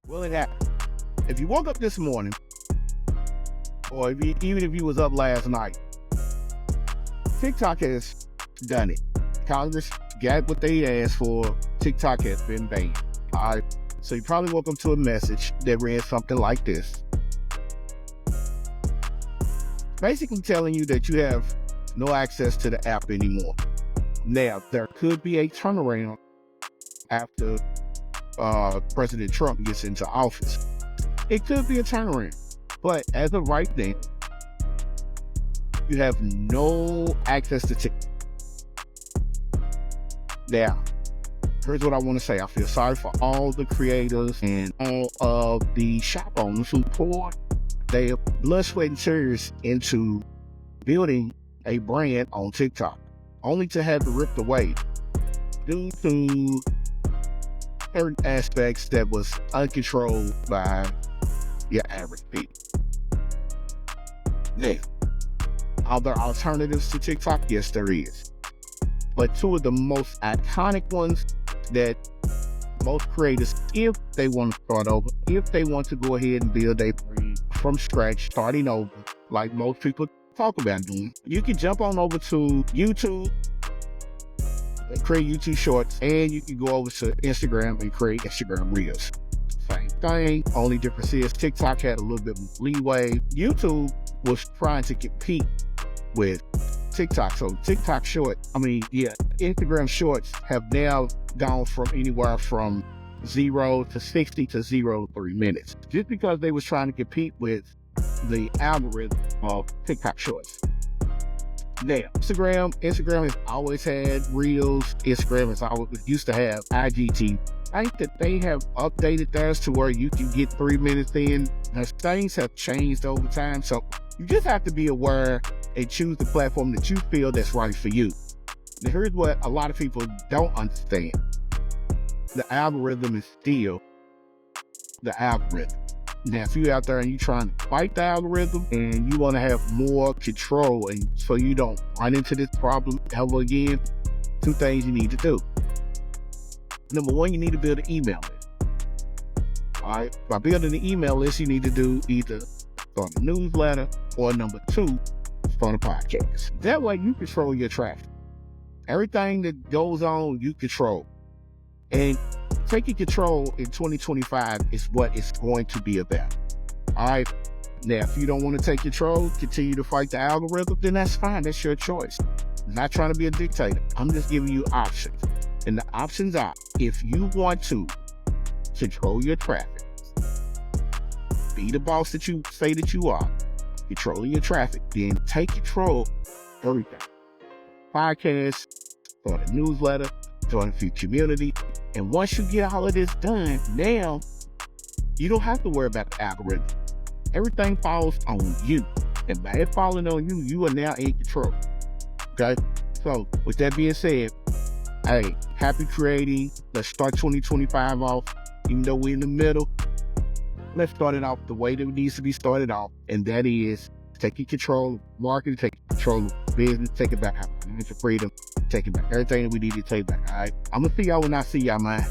Will it happen? If you woke up this morning, or even if you was up last night, TikTok has done it. Congress got what they asked for. TikTok has been banned. All right. So you probably woke up to a message that read something like this. Basically telling you that you have no access to the app anymore. Now, there could be a turnaround after President Trump gets into office. It could be a turnaround. But as of right now, you have no access to TikTok. Now, here's what I want to say. I feel sorry for all the creators and all of the shop owners who poured their blood, sweat, and tears into building a brand on TikTok, only to have it ripped away due to certain aspects that was uncontrolled by your average people. Now, are there alternatives to TikTok? Yes, there is. But two of the most iconic ones that most creators, if they want to start over, if they want to go ahead and build a brand from scratch, starting over, like most people talk about doing, you can jump on over to YouTube and create YouTube Shorts, and you can go over to Instagram and create Instagram Reels. Same thing, only difference is TikTok had a little bit more leeway. YouTube was trying to compete with TikTok. So TikTok Instagram Shorts have now gone from anywhere from 0 to 60 to 0 to 3 minutes, just because they was trying to compete with the algorithm of TikTok Shorts. Now, Instagram has always had Reels. Instagram has always used to have IGT. I think that they have updated theirs to where you can get 3 minutes in. As things have changed over time, so you just have to be aware and choose the platform that you feel that's right for you. Now, here's what a lot of people don't understand. The algorithm is still the algorithm. Now, if you're out there and you're trying to fight the algorithm and you want to have more control, and so you don't run into this problem ever again, two things you need to do. Number one, you need to build an email list. All right. By building an email list, you need to do either start a newsletter, or number two, start a podcast. That way you control your traffic. Everything that goes on, you control. And taking control in 2025 is what it's going to be about. All right. Now, if you don't want to take control, continue to fight the algorithm, then that's fine. That's your choice. I'm not trying to be a dictator. I'm just giving you options. And the options are, if you want to control your traffic, be the boss that you say that you are, controlling your traffic, then take control of everything. Podcast, start a newsletter, join a few community. And once you get all of this done, now you don't have to worry about the algorithm. Everything falls on you. And by it falling on you, you are now in control. Okay? So with that being said, hey, happy creating. Let's start 2025 off. Even though we're in the middle, let's start it off the way that it needs to be started off. And that is taking control of marketing, taking control of business, taking back our financial freedom, taking back everything that we need to take back. All right? I'm going to see y'all when I see y'all, man.